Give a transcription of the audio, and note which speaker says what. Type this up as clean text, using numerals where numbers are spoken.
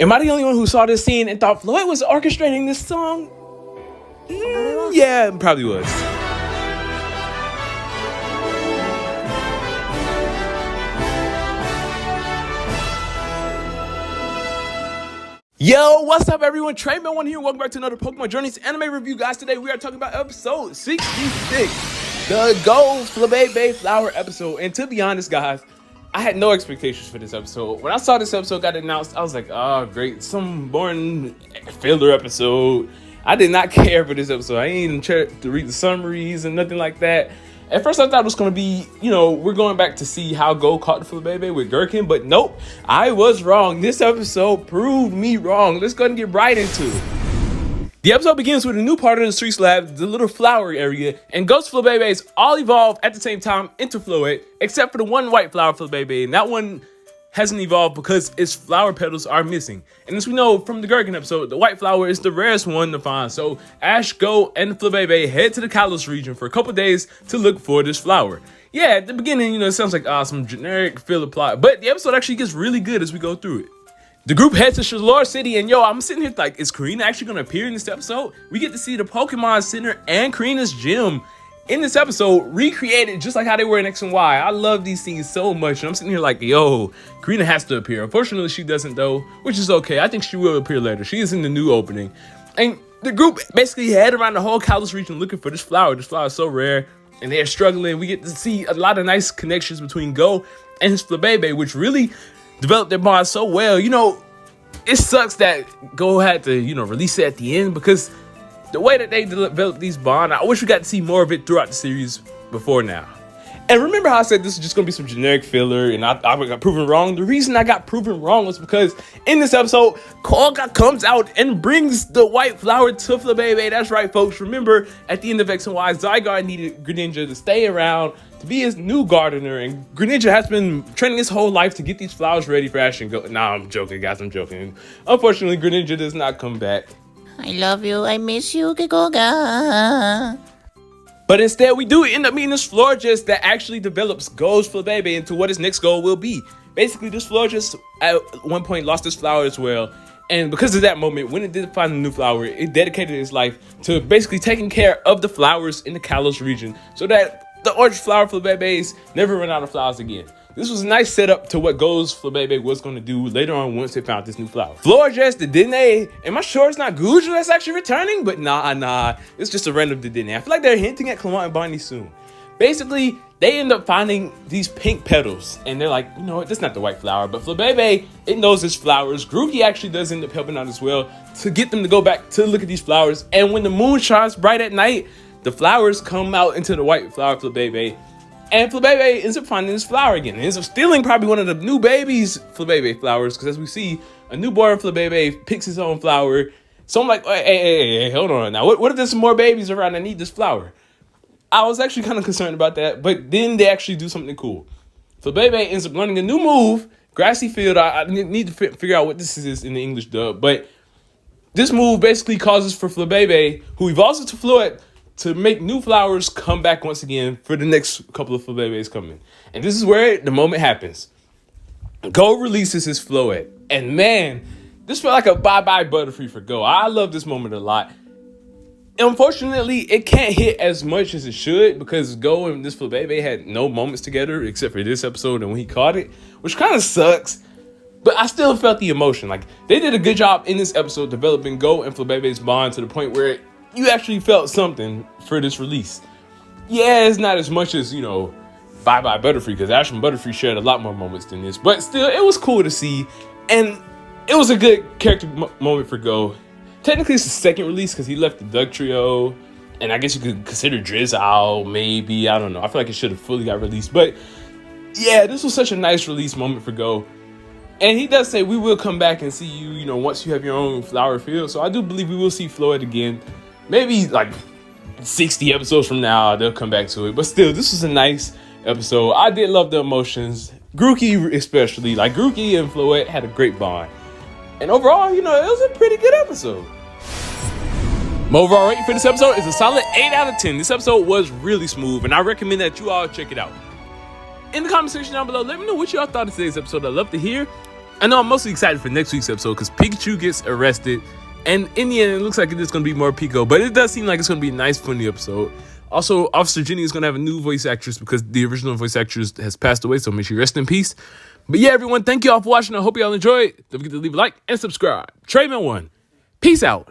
Speaker 1: Am I the only one who saw this scene and thought Floette was orchestrating this song? Yeah, it probably was. Yo, what's up everyone? Treyman1 here. Welcome back to another Pokémon Journeys Anime review, guys. Today we are talking about episode 66, the Goh Floette episode. And to be honest, guys, I had no expectations for this episode. When I saw this episode got announced, I was like, oh, great. Some boring filler episode. I did not care for this episode. I ain't even tried to read the summaries and nothing like that. At first, I thought it was going to be, we're going back to see how Goh caught the Floette with Gherkin. But nope, I was wrong. This episode proved me wrong. Let's go ahead and get right into it. The episode begins with a new part of the street slab, the little flower area, and Goh's Floettes all evolve at the same time into Floette, except for the one white flower Floette, and that one hasn't evolved because its flower petals are missing. And as we know from the Gherkin episode, the white flower is the rarest one to find, so Ash, Goh, and Floette head to the Kalos region for a couple days to look for this flower. Yeah, at the beginning, it sounds like some generic filler plot, but the episode actually gets really good as we go through it. The group heads to Shoutout City, and I'm sitting here like, is Karina actually going to appear in this episode? We get to see the Pokemon Center and Karina's gym in this episode recreated just like how they were in X and Y. I love these scenes so much, and I'm sitting here like, yo, Karina has to appear. Unfortunately, she doesn't though, which is okay. I think she will appear later. She is in the new opening. And the group basically head around the whole Kalos region looking for this flower. This flower is so rare, and they're struggling. We get to see a lot of nice connections between Goh and his Floette, which really developed their bond so well. It sucks that Goh had to, release it at the end, because the way that they developed these bonds, I wish we got to see more of it throughout the series before now. And remember how I said this is just going to be some generic filler and I got proven wrong? The reason I got proven wrong was because in this episode, Koga comes out and brings the white flower to Floette. That's right, folks. Remember, at the end of X and Y, Zygarde needed Greninja to stay around to be his new gardener, and Greninja has been training his whole life to get these flowers ready for Ash and Goh. Nah, I'm joking, guys. I'm joking. Unfortunately, Greninja does not come back.
Speaker 2: I love you. I miss you, Koga.
Speaker 1: But instead, we do end up meeting this Florges that actually develops Goh's Floette into what his next goal will be. Basically, this Florges at one point lost his flower as well. And because of that moment, when it did find a new flower, it dedicated its life to basically taking care of the flowers in the Kalos region so that the orange flower Floettes never run out of flowers again. This was a nice setup to what Goh's Floette was going to do later on once they found this new flower. Florges the Dene. Am I sure it's not Guja that's actually returning? But nah. It's just a random Dene. I feel like they're hinting at Clement and Bonnie soon. Basically, they end up finding these pink petals. And they're like, you know what? That's not the white flower. But Floette, it knows its flowers. Grookey actually does end up helping out as well to get them to go back to look at these flowers. And when the moon shines bright at night, the flowers come out into the white flower Floette. And Floette ends up finding this flower again. And ends up stealing probably one of the new baby's Floette flowers. Because as we see, a newborn Floette picks his own flower. So I'm like, hey, hold on now. What if there's some more babies around that need this flower? I was actually kind of concerned about that. But then they actually do something cool. Floette ends up learning a new move. Grassy Field. I need to figure out what this is in the English dub. But this move basically causes for Floette, who evolves into Floette, to make new flowers come back once again for the next couple of Floettes coming. And this is where the moment happens. Goh releases his Floette. And man, this felt like a bye-bye Butterfree for Goh. I love this moment a lot. Unfortunately, it can't hit as much as it should because Goh and this Floette had no moments together except for this episode and when he caught it, which kind of sucks. But I still felt the emotion. Like, they did a good job in this episode developing Goh and Floette's bond to the point where you actually felt something for this release. Yeah, it's not as much as, Bye-Bye Butterfree, because Ash and Butterfree shared a lot more moments than this. But still, it was cool to see, and it was a good character moment for Goh. Technically, it's the second release, because he left the Doug Trio, and I guess you could consider Drizzle, maybe, I don't know. I feel like it should have fully got released, but yeah, this was such a nice release moment for Goh. And he does say, we will come back and see you, once you have your own flower field. So I do believe we will see Floette again. Maybe like 60 episodes from now, they'll come back to it. But still, this was a nice episode. I did love the emotions. Grookey especially. Like, Grookey and Floette had a great bond. And overall, it was a pretty good episode. My overall rating for this episode is a solid 8 out of 10. This episode was really smooth, and I recommend that you all check it out. In the comment section down below, let me know what y'all thought of today's episode. I'd love to hear. I know I'm mostly excited for next week's episode because Pikachu gets arrested, and in the end, it looks like it's going to be more Pico, but it does seem like it's going to be a nice, funny episode. Also, Officer Jenny is going to have a new voice actress because the original voice actress has passed away, so may she rest in peace. But yeah, everyone, thank you all for watching. I hope y'all enjoyed. Don't forget to leave a like and subscribe. Trayman1, peace out.